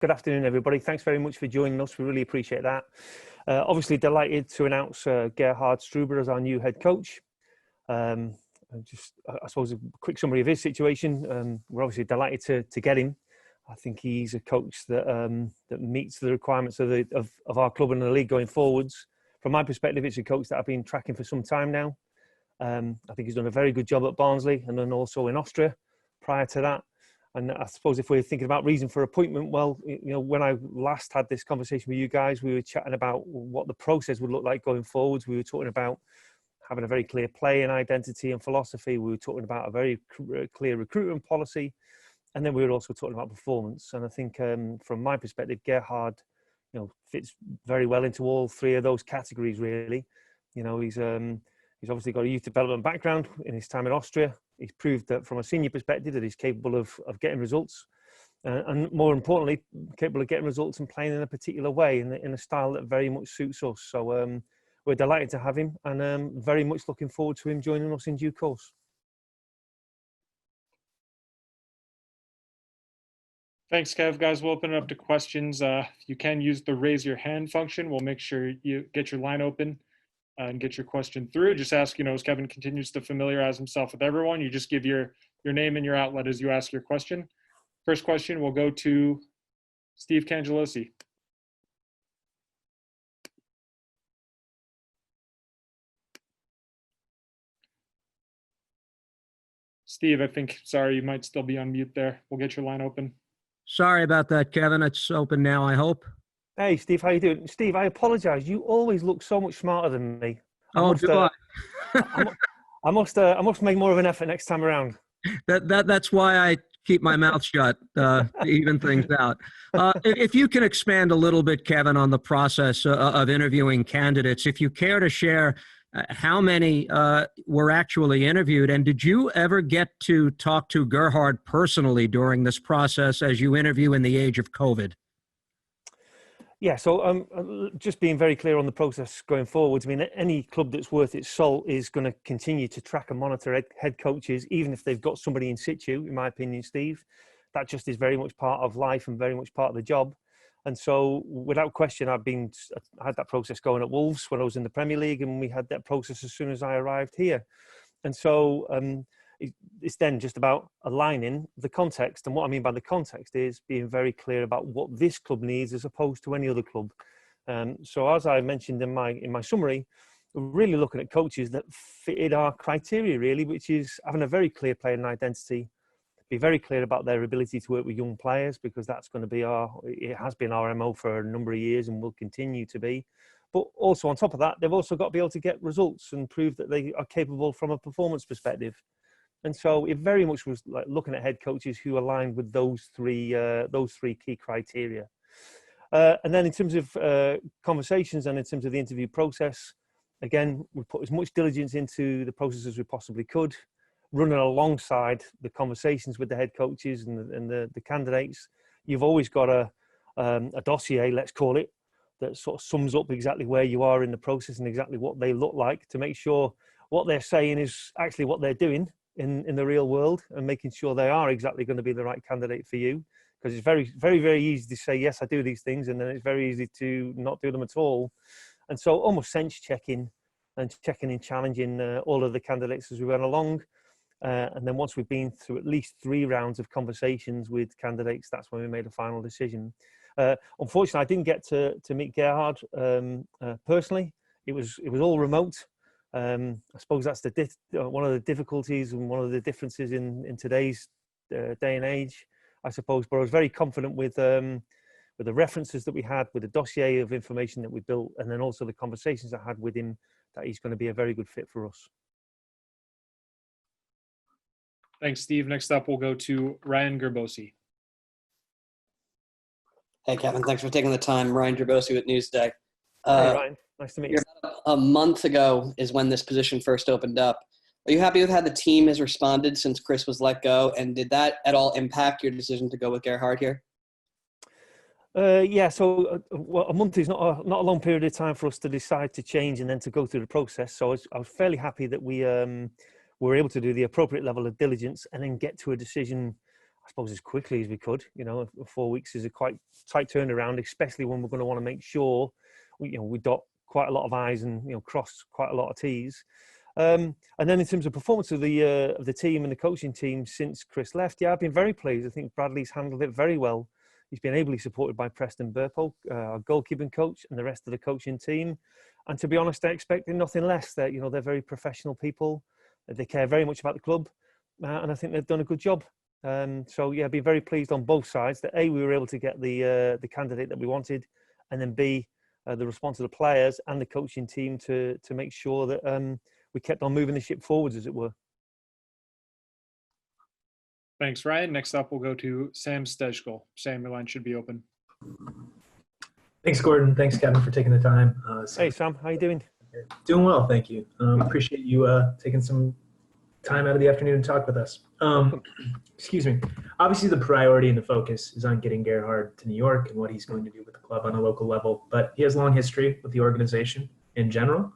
Good afternoon, everybody. Thanks very much for joining us. We really appreciate that. Obviously delighted to announce Gerhard Struber as our new head coach. I suppose, a quick summary of his situation. We're obviously delighted to get him. I think he's a coach that that meets the requirements of our club and the league going forwards. From my perspective, it's a coach that I've been tracking for some time now. I think he's done a very good job at Barnsley and then also in Austria prior to that. And I suppose if we're thinking about reason for appointment, well, when I last had this conversation with you guys, we were chatting about what the process would look like going forwards. We were talking about having a very clear play and identity and philosophy. We were talking about a very clear recruitment policy. And then we were also talking about performance. And I think from my perspective, Gerhard, fits very well into all three of those categories, really. He's obviously got a youth development background in his time in Austria. He's proved that from a senior perspective that he's capable of getting results. And more importantly, capable of getting results and playing in a particular way, in a style that very much suits us. So we're delighted to have him and very much looking forward to him joining us in due course. Thanks, Kev. Guys, we'll open it up to questions. You can use the raise your hand function. We'll make sure you get your line open and get your question through. Just ask, as Kevin continues to familiarize himself with everyone, you just give your name and your outlet as you ask your question. First question will go to Steve Cangelosi. Steve, I think, sorry, you might still be on mute there. We'll get your line open. Sorry about that, Kevin. It's open now, I hope. Hey, Steve, how you doing? Steve, I apologise. You always look so much smarter than me. I must make more of an effort next time around. That's why I keep my mouth shut to even things out. If you can expand a little bit, Kevin, on the process of interviewing candidates, if you care to share how many were actually interviewed, and did you ever get to talk to Gerhard personally during this process as you interview in the age of COVID? Yeah, so just being very clear on the process going forwards, I mean, any club that's worth its salt is going to continue to track and monitor head coaches, even if they've got somebody in situ, in my opinion, Steve. That just is very much part of life and very much part of the job. And so, without question, I had that process going at Wolves when I was in the Premier League, and we had that process as soon as I arrived here. And so, it's then just about aligning the context. And what I mean by the context is being very clear about what this club needs as opposed to any other club. So as I mentioned in my summary, we're really looking at coaches that fitted our criteria, really, which is having a very clear player and identity, be very clear about their ability to work with young players, because that's going to be it has been our MO for a number of years and will continue to be. But also on top of that, they've also got to be able to get results and prove that they are capable from a performance perspective. And so it very much was like looking at head coaches who aligned with those three key criteria. And then in terms of conversations and in terms of the interview process, again, we put as much diligence into the process as we possibly could, running alongside the conversations with the head coaches and the candidates. You've always got a dossier, let's call it, that sort of sums up exactly where you are in the process and exactly what they look like, to make sure what they're saying is actually what they're doing in the real world, and making sure they are exactly going to be the right candidate for you. Because it's very, very, very easy to say, yes, I do these things, and then it's very easy to not do them at all. And so almost sense checking and checking and challenging all of the candidates as we went along. And then once we've been through at least 3 rounds of conversations with candidates, that's when we made a final decision. Unfortunately, I didn't get to meet Gerhard personally. It was all remote. I suppose that's one of the difficulties and one of the differences in today's day and age, I suppose. But I was very confident with the references that we had, with the dossier of information that we built, and then also the conversations I had with him, that he's going to be a very good fit for us. Thanks, Steve. Next up, we'll go to Ryan Gerbosi. Hey, Kevin. Thanks for taking the time. Ryan Gerbosi with Newsday. Hey, Ryan. Nice to meet you. A month ago is when this position first opened up. Are you happy with how the team has responded since Chris was let go? And did that at all impact your decision to go with Gerhard here? Yeah, so a month is not a long period of time for us to decide to change and then to go through the process. So I was fairly happy that we were able to do the appropriate level of diligence and then get to a decision, I suppose, as quickly as we could. 4 weeks is a quite tight turnaround, especially when we're going to want to make sure we dot quite a lot of I's and cross quite a lot of T's. And then in terms of performance of the team and the coaching team since Chris left, I've been very pleased. I think Bradley's handled it very well. He's been ably supported by Preston Burpo, our goalkeeping coach, and the rest of the coaching team. And to be honest, I expected nothing less. They're very professional people. They care very much about the club, and I think they've done a good job. So I've been very pleased on both sides that A, we were able to get the candidate that we wanted, and then B, the response of the players and the coaching team to make sure that we kept on moving the ship forwards, as it were. Thanks, Ryan. Next up, we'll go to Sam Stejskal. Sam, your line should be open. Thanks, Gordon. Thanks, Kevin, for taking the time. Hey, Sam. How you doing? Doing well, thank you. Appreciate you taking some time out of the afternoon to talk with us. Excuse me. Obviously, the priority and the focus is on getting Gerhard to New York and what he's going to do with the club on a local level. But he has long history with the organization in general.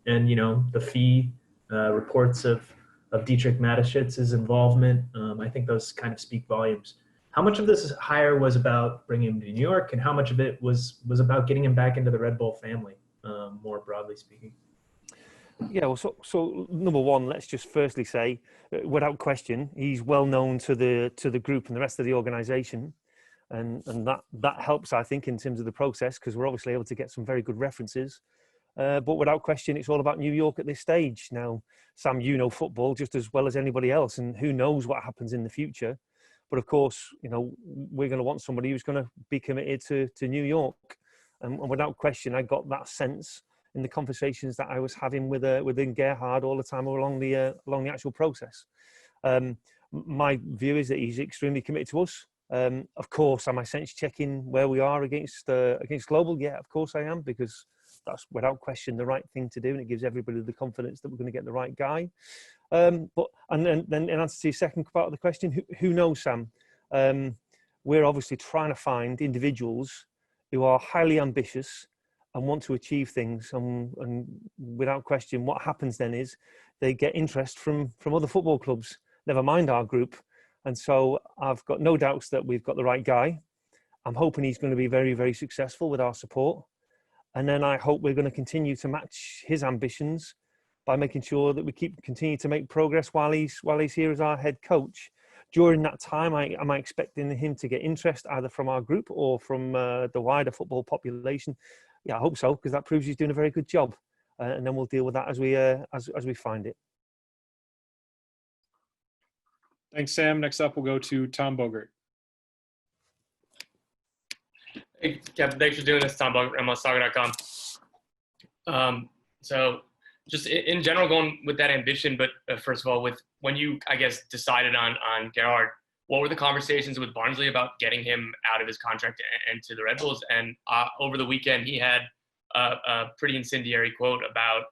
And, the fee reports of Dietrich Mateschitz' involvement, I think those kind of speak volumes. How much of this hire was about bringing him to New York, and how much of it was about getting him back into the Red Bull family, more broadly speaking? Yeah, well, so number one, let's just firstly say, without question, he's well known to the group and the rest of the organisation, and that helps, I think, in terms of the process, because we're obviously able to get some very good references. But without question, it's all about New York at this stage. Now, Sam, football just as well as anybody else, and who knows what happens in the future. But of course, we're going to want somebody who's going to be committed to New York. And without question, I got that sense in the conversations that I was having within Gerhard all the time along the actual process. My view is that he's extremely committed to us. Of course, am I sense checking where we are against Global? Yeah, of course I am, because that's without question the right thing to do, and it gives everybody the confidence that we're going to get the right guy. But then in answer to your second part of the question, who knows, Sam? We're obviously trying to find individuals who are highly ambitious and want to achieve things, and without question, what happens then is they get interest from other football clubs, never mind our group. And so I've got no doubts that we've got the right guy. I'm hoping he's going to be very, very successful with our support. And then I hope we're going to continue to match his ambitions by making sure that we continue to make progress while he's here as our head coach. During that time, am I expecting him to get interest either from our group or from the wider football population? Yeah, I hope so, because that proves he's doing a very good job. And then we'll deal with that as we find it. Thanks, Sam. Next up, we'll go to Tom Bogert. Hey, Kevin, thanks for doing this. Tom Bogert, MLSsoccer.com. So just in general, going with that ambition, but first of all, when you, I guess, decided on Gerhard, what were the conversations with Barnsley about getting him out of his contract and to the Red Bulls? And over the weekend, he had a pretty incendiary quote about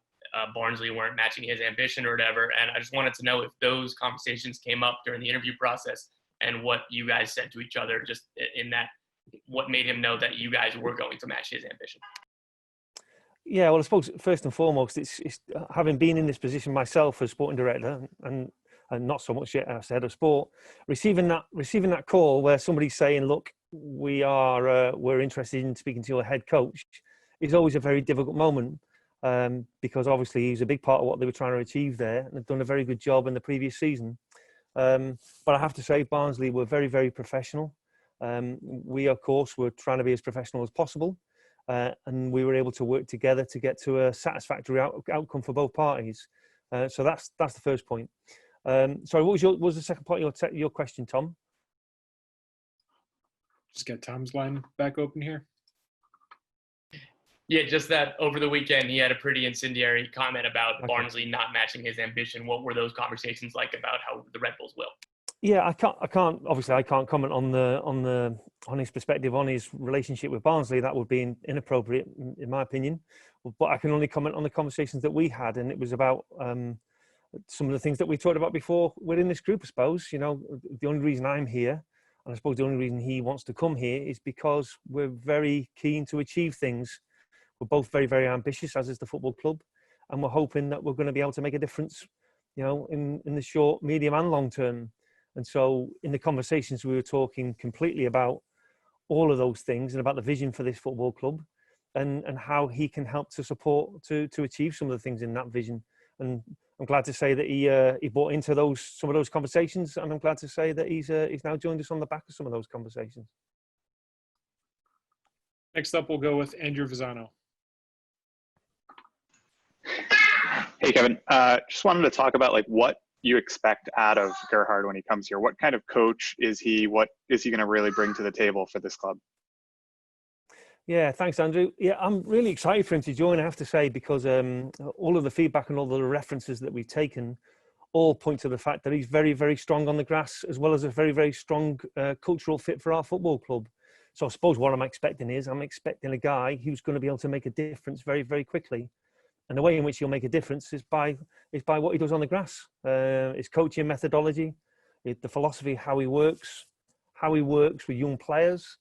Barnsley weren't matching his ambition or whatever. And I just wanted to know if those conversations came up during the interview process and what you guys said to each other, just in that, what made him know that you guys were going to match his ambition. Yeah, well, I suppose first and foremost, it's having been in this position myself as sporting director and not so much yet as head of sport, receiving that call where somebody's saying, look, we're interested in speaking to your head coach, is always a very difficult moment, because obviously he's a big part of what they were trying to achieve there, and they've done a very good job in the previous season. But I have to say, Barnsley were very, very professional. We, of course, were trying to be as professional as possible, and we were able to work together to get to a satisfactory outcome for both parties. So that's the first point. Sorry, what was the second part of your question, Tom? Just get Tom's line back open here. Yeah, just that over the weekend he had a pretty incendiary comment about Barnsley not matching his ambition. What were those conversations like about how the Red Bulls will? Yeah, I can't obviously I can't comment on his perspective on his relationship with Barnsley. That would be inappropriate in my opinion. But I can only comment on the conversations that we had, and it was about some of the things that we talked about before within this group, I suppose. The only reason I'm here, and I suppose the only reason he wants to come here, is because we're very keen to achieve things. We're both very, very ambitious, as is the football club, and we're hoping that we're going to be able to make a difference, in the short, medium and long term. And so in the conversations, we were talking completely about all of those things and about the vision for this football club and how he can help to support to achieve some of the things in that vision. And I'm glad to say that he bought into some of those conversations, and I'm glad to say that he's now joined us on the back of some of those conversations. Next up, we'll go with Andrew Visano. Hey, Kevin. Just wanted to talk about like what you expect out of Gerhard when he comes here. What kind of coach is he? What is he going to really bring to the table for this club? Yeah, thanks, Andrew. Yeah, I'm really excited for him to join, I have to say, because all of the feedback and all the references that we've taken all point to the fact that he's very, very strong on the grass, as well as a very, very strong cultural fit for our football club. So I suppose what I'm expecting a guy who's going to be able to make a difference very, very quickly. And the way in which he'll make a difference is by what he does on the grass. His coaching methodology, the philosophy, how he works with young players,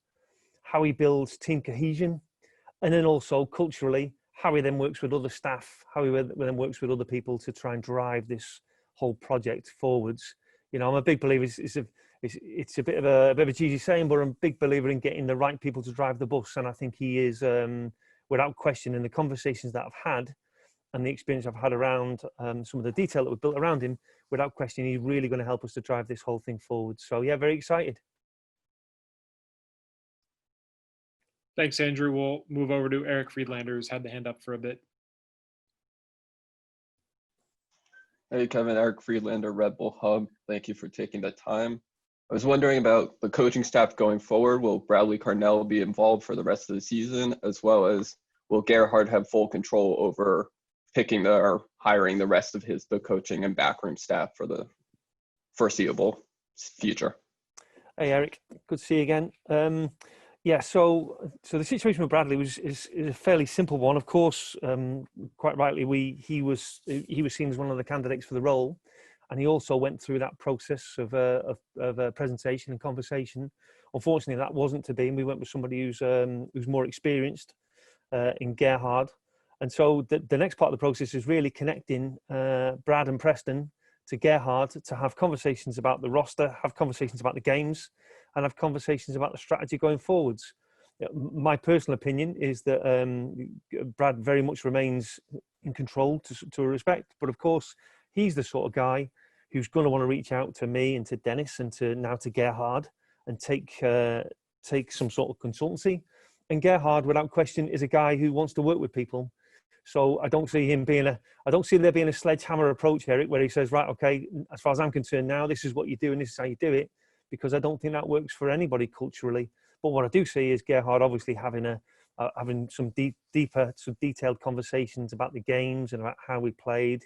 how he builds team cohesion, and then also culturally, how he then works with other staff, how he then works with other people to try and drive this whole project forwards. You know, I'm a big believer. It's a bit of a cheesy saying, but I'm a big believer in getting the right people to drive the bus, and I think he is, without question, in the conversations that I've had and the experience I've had around some of the detail that we've built around him, without question, he's really going to help us to drive this whole thing forward. So yeah, very excited. Thanks, Andrew. We'll move over to Eric Friedlander, who's had the hand up for a bit. Hey, Kevin. Eric Friedlander, Red Bull Hub. Thank you for taking the time. I was wondering about the coaching staff going forward. Will Bradley Carnell be involved for the rest of the season, as well as will Gerhard have full control over picking or hiring the rest of the coaching and backroom staff for the foreseeable future? Hey, Eric. Good to see you again. Yeah, so the situation with Bradley is a fairly simple one. Of course, quite rightly, he was seen as one of the candidates for the role, and he also went through that process of a presentation and conversation. Unfortunately, that wasn't to be, and we went with somebody who's more experienced in Gerhard. And so the next part of the process is really connecting Brad and Preston to Gerhard to have conversations about the roster, have conversations about the games, and have conversations about the strategy going forwards. My personal opinion is that Brad very much remains in control to a respect, but of course, he's the sort of guy who's going to want to reach out to me and to Dennis and now to Gerhard and take some sort of consultancy. And Gerhard, without question, is a guy who wants to work with people. So I don't see there being a sledgehammer approach, Eric, where he says, right, okay, as far as I'm concerned now, this is what you do and this is how you do it, because I don't think that works for anybody culturally. But what I do see is Gerhard obviously having some deeper, some detailed conversations about the games and about how we played.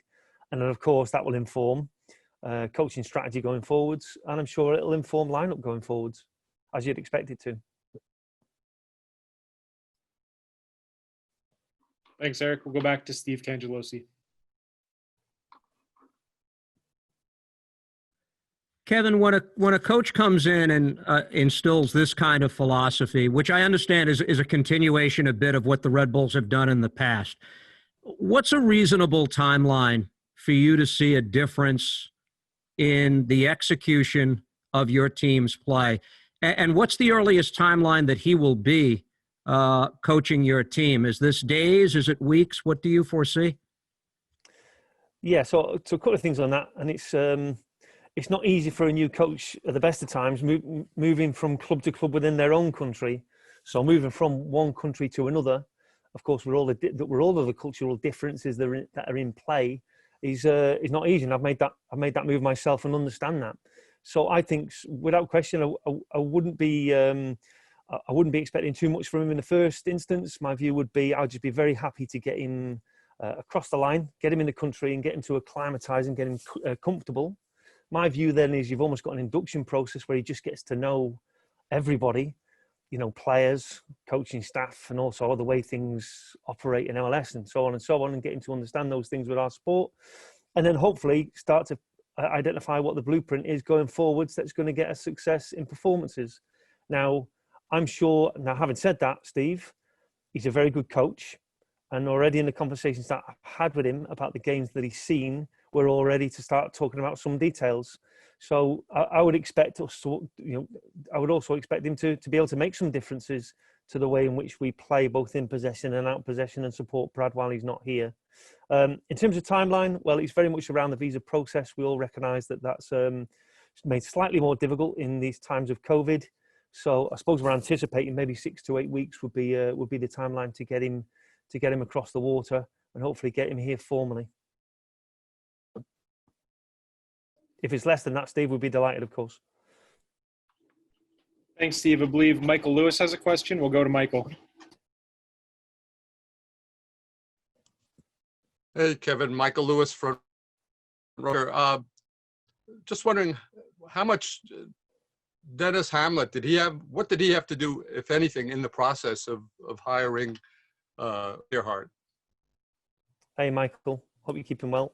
And then, of course, that will inform coaching strategy going forwards. And I'm sure it'll inform lineup going forwards, as you'd expect it to. Thanks, Eric. We'll go back to Steve Cangelosi. Kevin, when a coach comes in and instills this kind of philosophy, which I understand is a continuation a bit of what the Red Bulls have done in the past, what's a reasonable timeline for you to see a difference in the execution of your team's play? And what's the earliest timeline that he will be coaching your team? Is this days? Is it weeks? What do you foresee? Yeah, so a couple of things on that, and it's not easy for a new coach at the best of times moving from club to club within their own country. So moving from one country to another, of course, with all of the cultural differences that are in play, is not easy. And I've made that move myself and understand that. So I think, without question, I wouldn't be expecting too much from him in the first instance. My view would be I'd just be very happy to get him across the line, get him in the country and get him to acclimatise and get him comfortable. My view then is you've almost got an induction process where he just gets to know everybody, you know, players, coaching staff, and also the way things operate in MLS and so on, and get him to understand those things with our sport. And then hopefully start to identify what the blueprint is going forwards that's going to get us success in performances. Now, I'm sure, having said that, Steve, he's a very good coach. And already in the conversations that I've had with him about the games that he's seen, we're all ready to start talking about some details. So I would expect us to, I would also expect him to be able to make some differences to the way in which we play, both in possession and out possession, and support Brad while he's not here. In terms of timeline, well, it's very much around the visa process. We all recognise that that's made slightly more difficult in these times of COVID. So I suppose we're anticipating maybe 6 to 8 weeks would be the timeline to get him across the water and hopefully get him here formally. If it's less than that, Steve, we'd be delighted, of course. Thanks, Steve. I believe Michael Lewis has a question. We'll go to Michael. Hey, Kevin. Michael Lewis from Roker. Just wondering how much Dennis Hamlet what did he have to do, if anything, in the process of hiring Gerhard? Hey, Michael. Hope you're keeping well.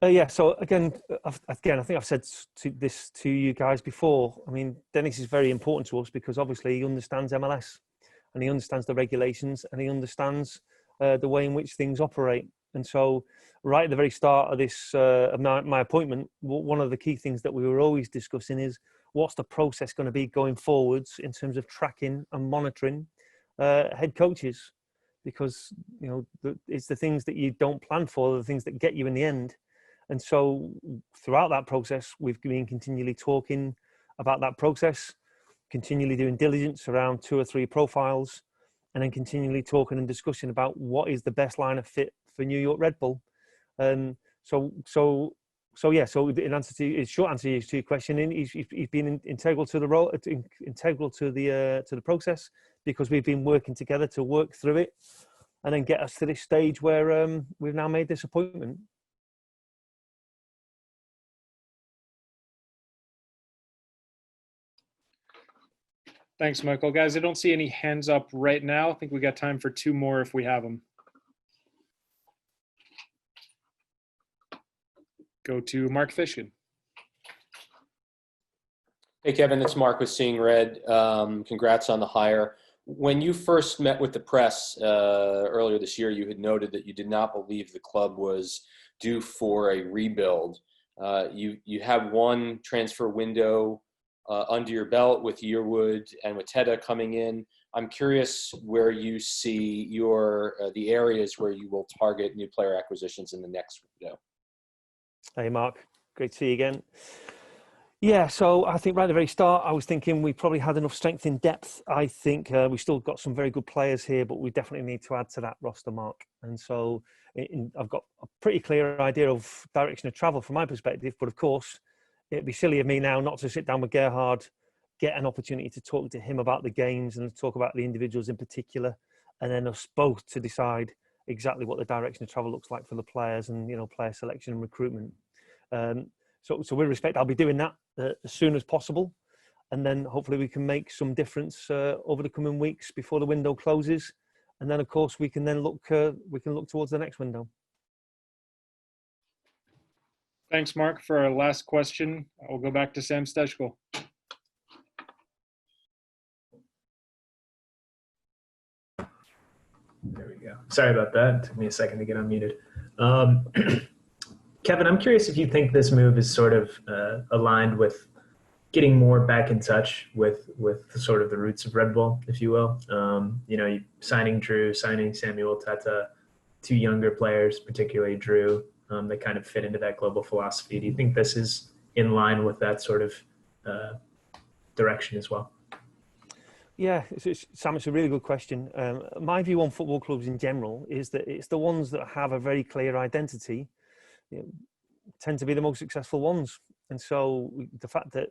Yeah, so again, I think I've said this to you guys before. I mean, Dennis is very important to us because obviously he understands MLS and he understands the regulations and he understands the way in which things operate. And so right at the very start of this, of my appointment, one of the key things that we were always discussing is what's the process going to be going forwards in terms of tracking and monitoring head coaches, because it's the things that you don't plan for, the things that get you in the end. And so throughout that process, we've been continually talking about that process, continually doing diligence around 2 or 3 profiles, and then continually talking and discussing about what is the best line of fit for New York Red Bull. So in answer to short answer to your question, he's been integral to the role, integral to the process, because we've been working together to work through it, and then get us to this stage where we've now made this appointment. Thanks, Michael. Guys, I don't see any hands up right now. I think we got time for 2 more if we have them. Go to Mark Fishkin. Hey, Kevin, it's Mark with Seeing Red. Congrats on the hire. When you first met with the press earlier this year, you had noted that you did not believe the club was due for a rebuild. You have one transfer window under your belt with Yearwood and with Teta coming in. I'm curious where you see the areas where you will target new player acquisitions in the next window. Hey, Mark. Great to see you again. Yeah, so I think right at the very start, I was thinking we probably had enough strength in depth. I think we've still got some very good players here, but we definitely need to add to that roster, Mark. And so I've got a pretty clear idea of direction of travel from my perspective. But of course, it'd be silly of me now not to sit down with Gerhard, get an opportunity to talk to him about the games and talk about the individuals in particular, and then us both to decide exactly what the direction of travel looks like for the players and, player selection and recruitment. So with respect, I'll be doing that as soon as possible, and then hopefully we can make some difference over the coming weeks before the window closes, and then of course we can then look towards the next window. Thanks, Mark. For our last question, I'll go back to Sam Stejko. There we go. Sorry about that. It took me a second to get unmuted. Kevin, I'm curious if you think this move is sort of aligned with getting more back in touch with sort of the roots of Red Bull, if you will. Signing Drew, signing Samuel Teta, 2 younger players, particularly Drew, that kind of fit into that global philosophy. Do you think this is in line with that sort of direction as well? Yeah, Sam, it's a really good question. My view on football clubs in general is that it's the ones that have a very clear identity tend to be the most successful ones. And so the fact that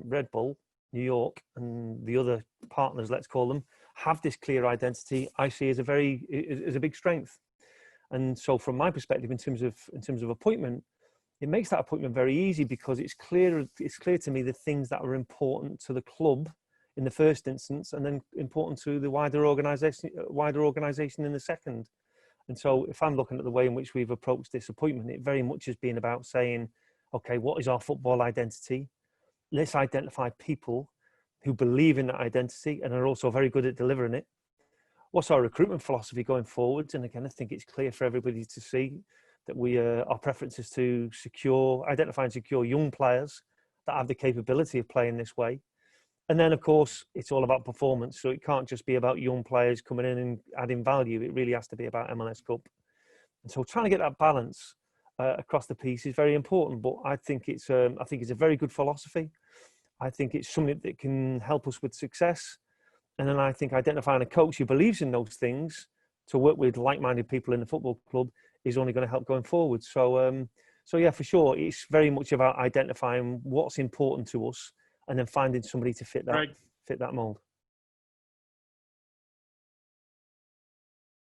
Red Bull, New York, and the other partners, let's call them, have this clear identity, I see as a big strength. And so from my perspective, in terms of appointment, it makes that appointment very easy because it's clear to me the things that are important to the club in the first instance, and then important to the wider organization in the second. And so if I'm looking at the way in which we've approached this appointment, it very much has been about saying, okay, what is our football identity? Let's identify people who believe in that identity and are also very good at delivering it. What's our recruitment philosophy going forward? And again, I think it's clear for everybody to see that our preference is to identify and secure young players that have the capability of playing this way. And then, of course, it's all about performance. So it can't just be about young players coming in and adding value. It really has to be about MLS Cup. And so trying to get that balance across the piece is very important. But I think it's a very good philosophy. I think it's something that can help us with success. And then I think identifying a coach who believes in those things to work with like-minded people in the football club is only going to help going forward. So yeah, for sure, it's very much about identifying what's important to us and then finding somebody to fit that mold.